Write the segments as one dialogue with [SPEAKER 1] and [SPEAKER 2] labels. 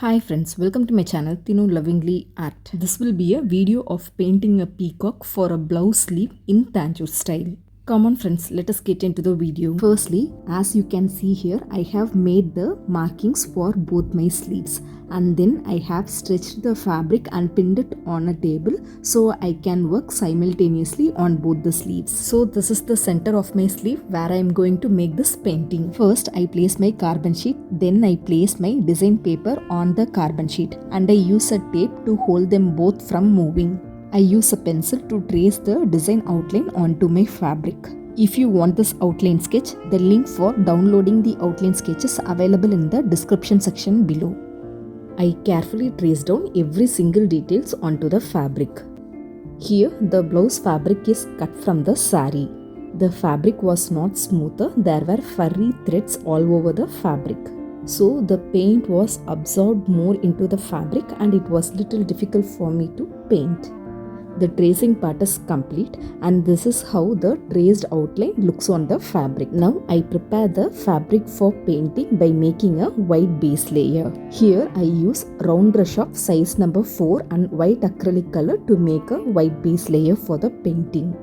[SPEAKER 1] Hi friends, welcome to my channel Thinu Lovingly Art. This will be a video of painting a peacock for a blouse sleeve in Tanjore style. Come on friends, let us get into the video. Firstly, as you can see here, I have made the markings for both my sleeves and then I have stretched the fabric and pinned it on a table so I can work simultaneously on both the sleeves. So this is the center of my sleeve where I am going to make this painting. First, I place my carbon sheet, then I place my design paper on the carbon sheet and I use a tape to hold them both from moving. I use a pencil to trace the design outline onto my fabric. If you want this outline sketch, the link for downloading the outline sketch is available in the description section below. I carefully trace down every single details onto the fabric. Here the blouse fabric is cut from the saree. The fabric was not smoother, there were furry threads all over the fabric. So the paint was absorbed more into the fabric and it was little difficult for me to paint. The tracing part is complete and this is how the traced outline looks on the fabric. Now I prepare the fabric for painting by making a white base layer. Here I use round brush of size number 4 and white acrylic color to make a white base layer for the painting.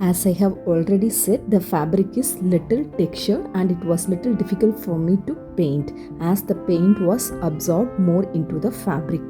[SPEAKER 1] As I have already said, the fabric is little textured and it was little difficult for me to paint as the paint was absorbed more into the fabric.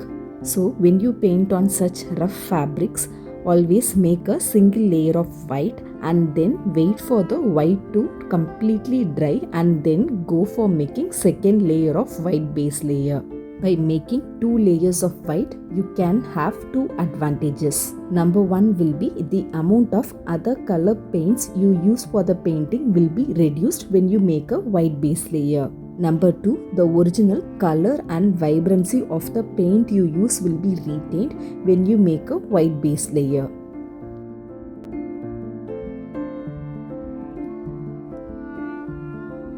[SPEAKER 1] So when you paint on such rough fabrics, always make a single layer of white and then wait for the white to completely dry and then go for making second layer of white base layer. By making 2 layers of white, you can have 2 advantages. Number 1 will be the amount of other color paints you use for the painting will be reduced when you make a white base layer. Number 2, the original color and vibrancy of the paint you use will be retained when you make a white base layer.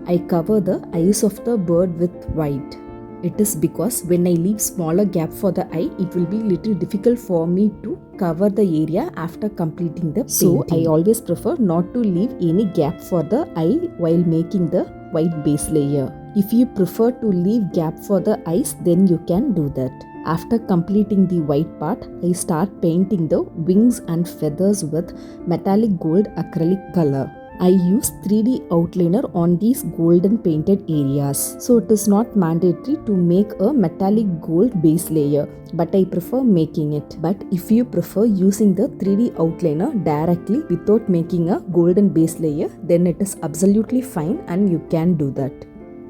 [SPEAKER 1] I cover the eyes of the bird with white. It is because when I leave smaller gap for the eye, it will be little difficult for me to cover the area after completing the painting. So I always prefer not to leave any gap for the eye while making the white base layer. If you prefer to leave gap for the eyes, then you can do that. After completing the white part, I start painting the wings and feathers with metallic gold acrylic color. I use 3D outliner on these golden painted areas. So it is not mandatory to make a metallic gold base layer, but I prefer making it. But if you prefer using the 3D outliner directly without making a golden base layer, then it is absolutely fine and you can do that.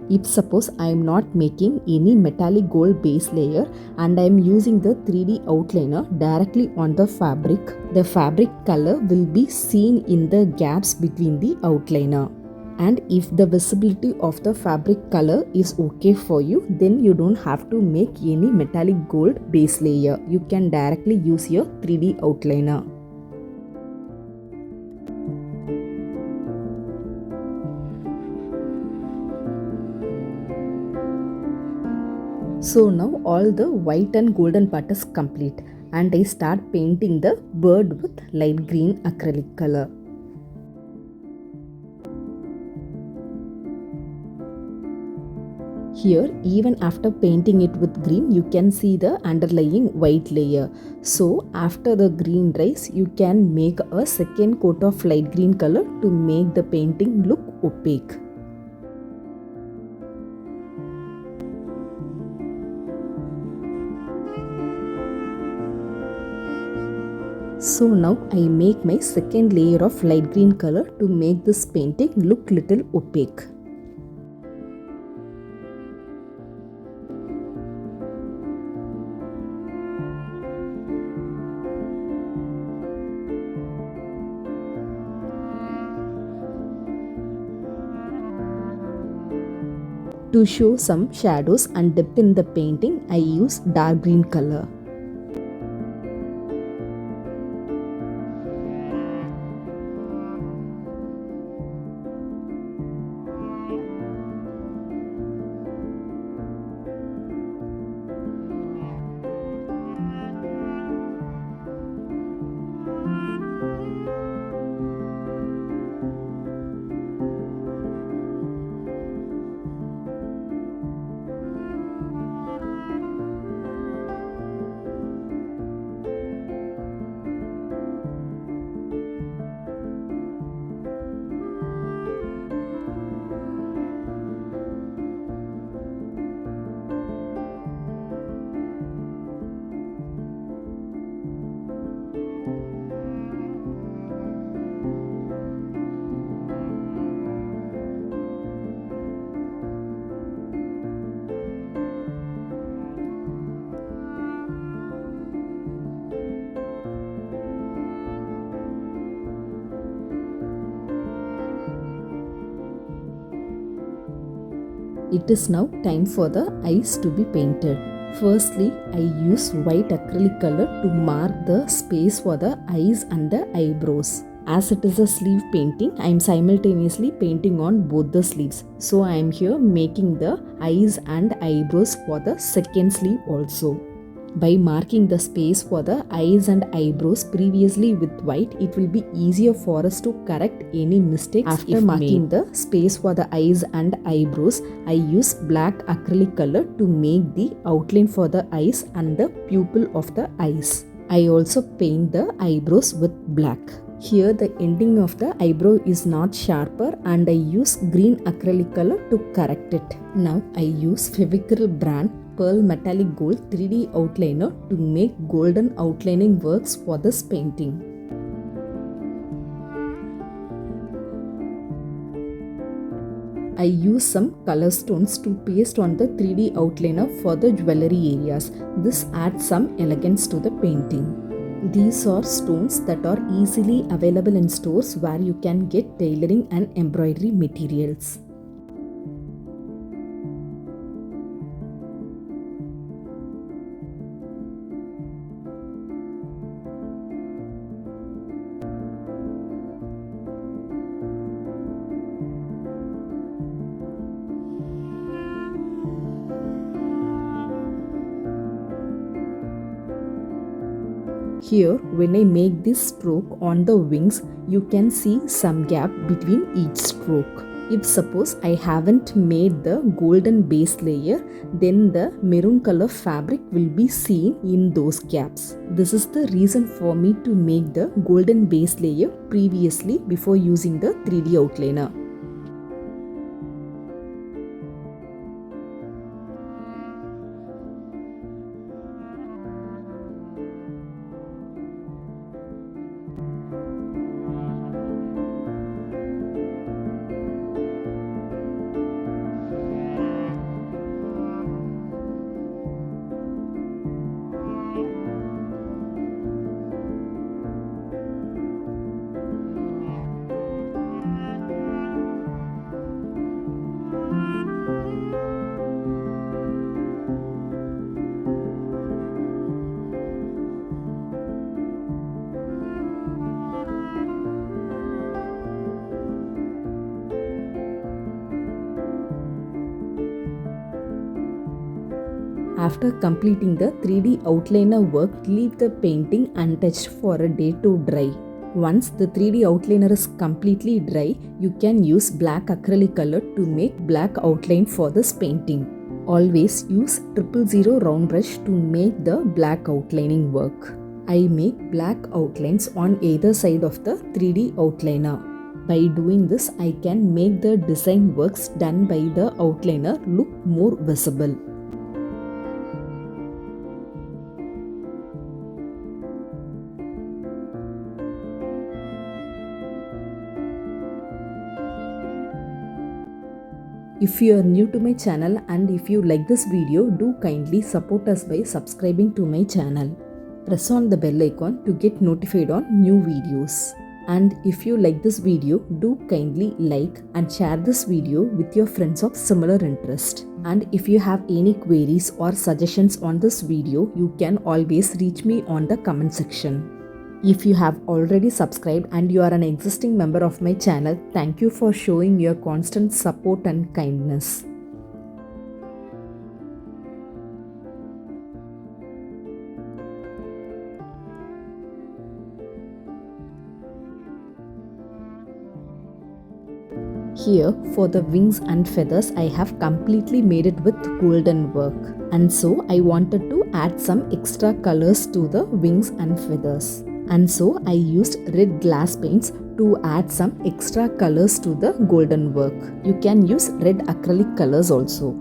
[SPEAKER 1] If suppose I am not making any metallic gold base layer and I am using the 3D outliner directly on the fabric color will be seen in the gaps between the outliner. And if the visibility of the fabric color is okay for you, then you don't have to make any metallic gold base layer. You can directly use your 3D outliner. So now all the white and golden part is complete and I start painting the bird with light green acrylic color. Here even after painting it with green, you can see the underlying white layer. So after the green dries, you can make a second coat of light green color to make the painting look opaque. So now I make my second layer of light green color to make this painting look little opaque. To show some shadows and depth in the painting, I use dark green color. It is now time for the eyes to be painted. Firstly, I use white acrylic color to mark the space for the eyes and the eyebrows. As it is a sleeve painting, I am simultaneously painting on both the sleeves. So I am here making the eyes and eyebrows for the second sleeve also. By marking the space for the eyes and eyebrows previously with white, it will be easier for us to correct any mistakes. After marking the space for the eyes and eyebrows, I use black acrylic color to make the outline for the eyes and the pupil of the eyes. I also paint the eyebrows with black. Here the ending of the eyebrow is not sharper and I use green acrylic color to correct it. Now I use Fevicryl brand Pearl Metallic Gold 3D outliner to make golden outlining works for this painting. I use some color stones to paste on the 3D outliner for the jewelry areas. This adds some elegance to the painting. These are stones that are easily available in stores where you can get tailoring and embroidery materials. Here, when I make this stroke on the wings, you can see some gap between each stroke. If suppose I haven't made the golden base layer, then the maroon color fabric will be seen in those gaps. This is the reason for me to make the golden base layer previously before using the 3D outliner. After completing the 3D outliner work, leave the painting untouched for a day to dry. Once the 3D outliner is completely dry, you can use black acrylic color to make black outline for this painting. Always use 000 round brush to make the black outlining work. I make black outlines on either side of the 3D outliner. By doing this, I can make the design works done by the outliner look more visible. If you are new to my channel and if you like this video, do kindly support us by subscribing to my channel. Press on the bell icon to get notified on new videos. And if you like this video, do kindly like and share this video with your friends of similar interest. And if you have any queries or suggestions on this video, you can always reach me on the comment section. If you have already subscribed and you are an existing member of my channel, thank you for showing your constant support and kindness. Here, for the wings and feathers, I have completely made it with golden work. And so, I wanted to add some extra colors to the wings and feathers. And so, I used red glass paints to add some extra colors to the golden work. You can use red acrylic colors also.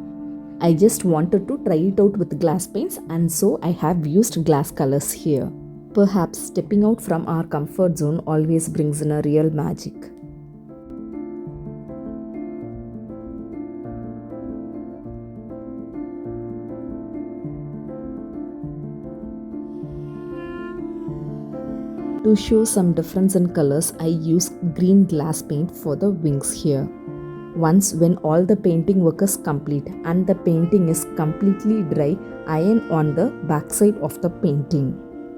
[SPEAKER 1] I just wanted to try it out with glass paints, and so I have used glass colors here. Perhaps stepping out from our comfort zone always brings in a real magic. To show some difference in colors, I use green glass paint for the wings here. Once when all the painting work is complete and the painting is completely dry, iron on the backside of the painting.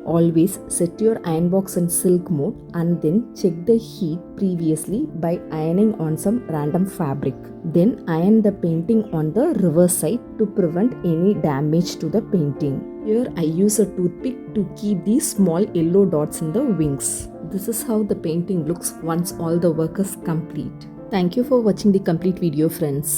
[SPEAKER 1] Always set your iron box in silk mode and then check the heat previously by ironing on some random fabric. Then iron the painting on the reverse side to prevent any damage to the painting. Here I use a toothpick to keep these small yellow dots in the wings. This is how the painting looks once all the work is complete. Thank you for watching the complete video, friends.